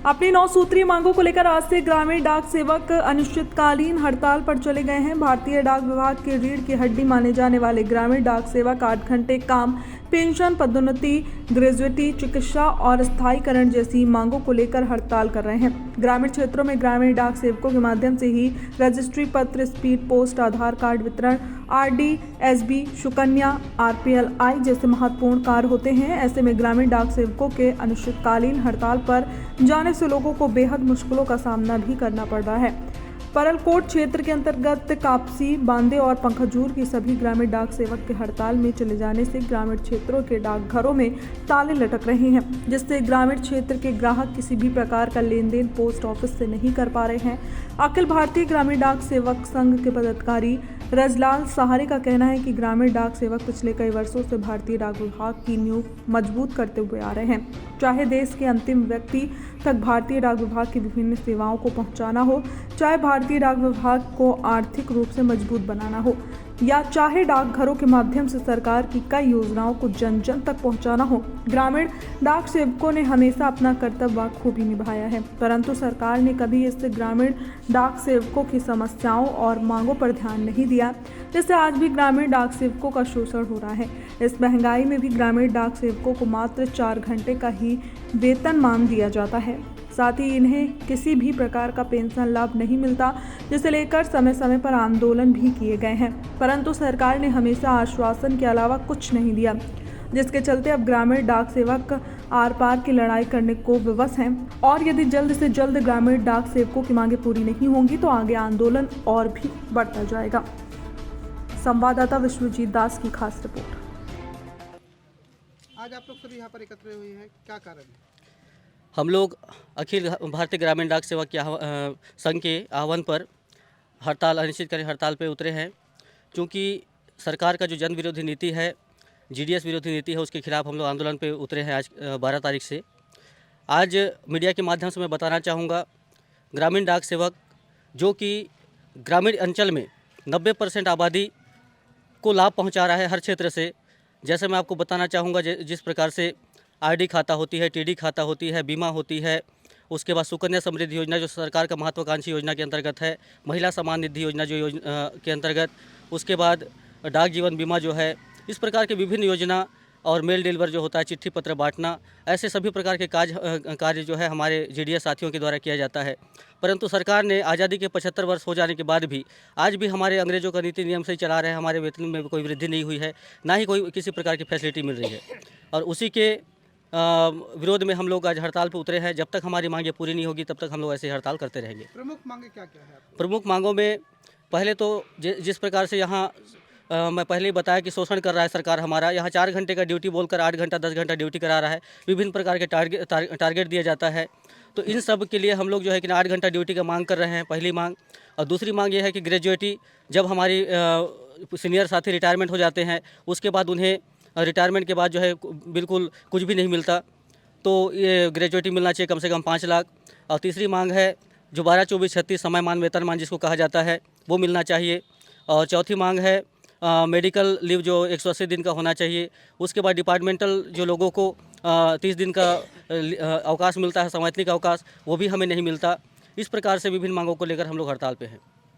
अपनी 9 सूत्रीय मांगों को लेकर आज से ग्रामीण डाक सेवक अनिश्चितकालीन हड़ताल पर चले गए हैं। भारतीय डाक विभाग की रीढ़ की हड्डी माने जाने वाले ग्रामीण डाक सेवक 8 घंटे काम, पेंशन, पदोन्नति, ग्रेजुएटी, चिकित्सा और स्थायीकरण जैसी मांगों को लेकर हड़ताल कर रहे हैं। ग्रामीण क्षेत्रों में ग्रामीण डाक सेवकों के माध्यम से ही रजिस्ट्री पत्र, स्पीड पोस्ट, आधार कार्ड वितरण, आरडी, एसबी, सुकन्या, आरपीएलआई जैसे महत्वपूर्ण कार्य होते हैं। ऐसे में ग्रामीण डाक सेवकों के अनिश्चितकालीन हड़ताल पर जाने से लोगों को बेहद मुश्किलों का सामना भी करना पड़ रहा है। परलकोट क्षेत्र के अंतर्गत कापसी, बांदे और पंखजूर की सभी ग्रामीण डाक सेवक के हड़ताल में चले जाने से ग्रामीण क्षेत्रों के डाकघरों में ताले लटक रहे हैं, जिससे ग्रामीण क्षेत्र के ग्राहक किसी भी प्रकार का लेन देन पोस्ट ऑफिस से नहीं कर पा रहे हैं। अखिल भारतीय ग्रामीण डाक सेवक संघ के पदाधिकारी रजलाल सहारे का कहना है कि ग्रामीण डाक सेवक पिछले कई वर्षों से भारतीय डाक विभाग की नींव मजबूत करते हुए आ रहे हैं। चाहे देश के अंतिम व्यक्ति तक भारतीय डाक विभाग की विभिन्न सेवाओं को पहुंचाना हो, चाहे भारतीय डाक विभाग को आर्थिक रूप से मजबूत बनाना हो, या चाहे डाकघरों के माध्यम से सरकार की कई योजनाओं को जन जन तक पहुंचाना हो, ग्रामीण डाक सेवकों ने हमेशा अपना कर्तव्य बखूबी निभाया है। परंतु सरकार ने कभी इस ग्रामीण डाक सेवकों की समस्याओं और मांगों पर ध्यान नहीं दिया, जिससे आज भी ग्रामीण डाक सेवकों का शोषण हो रहा है। इस महंगाई में भी ग्रामीण डाक सेवकों को मात्र 4 घंटे का ही वेतनमान दिया जाता है। साथ ही इन्हें किसी भी प्रकार का पेंशन लाभ नहीं मिलता, जिसे लेकर समय समय पर आंदोलन भी किए गए हैं, परंतु सरकार ने हमेशा आश्वासन के अलावा कुछ नहीं दिया, जिसके चलते अब ग्रामीण डाक सेवक आर पार की लड़ाई करने को विवश हैं। और यदि जल्द से जल्द ग्रामीण डाक सेवकों की मांगें पूरी नहीं होंगी तो आगे आंदोलन और भी बढ़ता जाएगा। संवाददाता विश्वजीत दास की खास रिपोर्ट। आज आप लोग सभी यहाँ पर एकत्र हुए हैं, क्या कारण है? हम लोग अखिल भारतीय ग्रामीण डाक सेवक के संघ के आह्वान पर हड़ताल, अनिश्चितकालीन हड़ताल पे उतरे हैं। क्योंकि सरकार का जो जन विरोधी नीति है, जीडीएस विरोधी नीति है, उसके खिलाफ हम लोग आंदोलन पे उतरे हैं आज 12 तारीख से। आज मीडिया के माध्यम से मैं बताना चाहूँगा, ग्रामीण डाक सेवक जो कि ग्रामीण अंचल में 90% आबादी को लाभ पहुँचा रहा है हर क्षेत्र से। जैसे मैं आपको बताना चाहूँगा, जिस प्रकार से आरडी खाता होती है, टीडी खाता होती है, बीमा होती है, उसके बाद सुकन्या समृद्धि योजना जो सरकार का महत्वाकांक्षी योजना के अंतर्गत है, महिला सम्मान निधि योजना जो के अंतर्गत, उसके बाद डाक जीवन बीमा जो है, इस प्रकार के विभिन्न योजना और मेल डिलीवर जो होता है, चिट्ठी पत्र बांटना, ऐसे सभी प्रकार के कार्य जो है हमारे जीडीएस साथियों के द्वारा किया जाता है। परंतु सरकार ने आज़ादी के 75 वर्ष हो जाने के बाद भी आज भी हमारे अंग्रेजों का नीति नियम से ही चला रहे हैं। हमारे वेतन में कोई वृद्धि नहीं हुई है, ना ही कोई किसी प्रकार की फैसिलिटी मिल रही है, और उसी के विरोध में हम लोग आज हड़ताल पर उतरे हैं। जब तक हमारी मांगें पूरी नहीं होगी तब तक हम लोग ऐसे हड़ताल करते रहेंगे। प्रमुख मांगे क्या क्या है? प्रमुख मांगों में पहले तो जिस प्रकार से यहाँ मैं पहले ही बताया कि शोषण कर रहा है सरकार हमारा। यहाँ 4 घंटे का ड्यूटी बोलकर 8 घंटा 10 घंटा ड्यूटी करा रहा है, विभिन्न प्रकार के टारगेट दिया जाता है। तो इन सब के लिए हम लोग जो है कि 8 घंटा ड्यूटी का मांग कर रहे हैं, पहली मांग। और दूसरी मांग ये है कि ग्रेजुएटी, जब हमारी सीनियर साथी रिटायरमेंट हो जाते हैं, उसके बाद उन्हें रिटायरमेंट के बाद जो है बिल्कुल कुछ भी नहीं मिलता, तो ये ग्रेजुएटी मिलना चाहिए कम से कम 5 लाख। और तीसरी मांग है जो 12-24-36 समयमान वेतनमान जिसको कहा जाता है, वो मिलना चाहिए। और चौथी मांग है मेडिकल लीव जो 180 दिन का होना चाहिए। उसके बाद डिपार्टमेंटल जो लोगों को 30 दिन का अवकाश मिलता है, संवैतनिक अवकाश, वो भी हमें नहीं मिलता। इस प्रकार से विभिन्न मांगों को लेकर हम लोग हड़ताल पे हैं।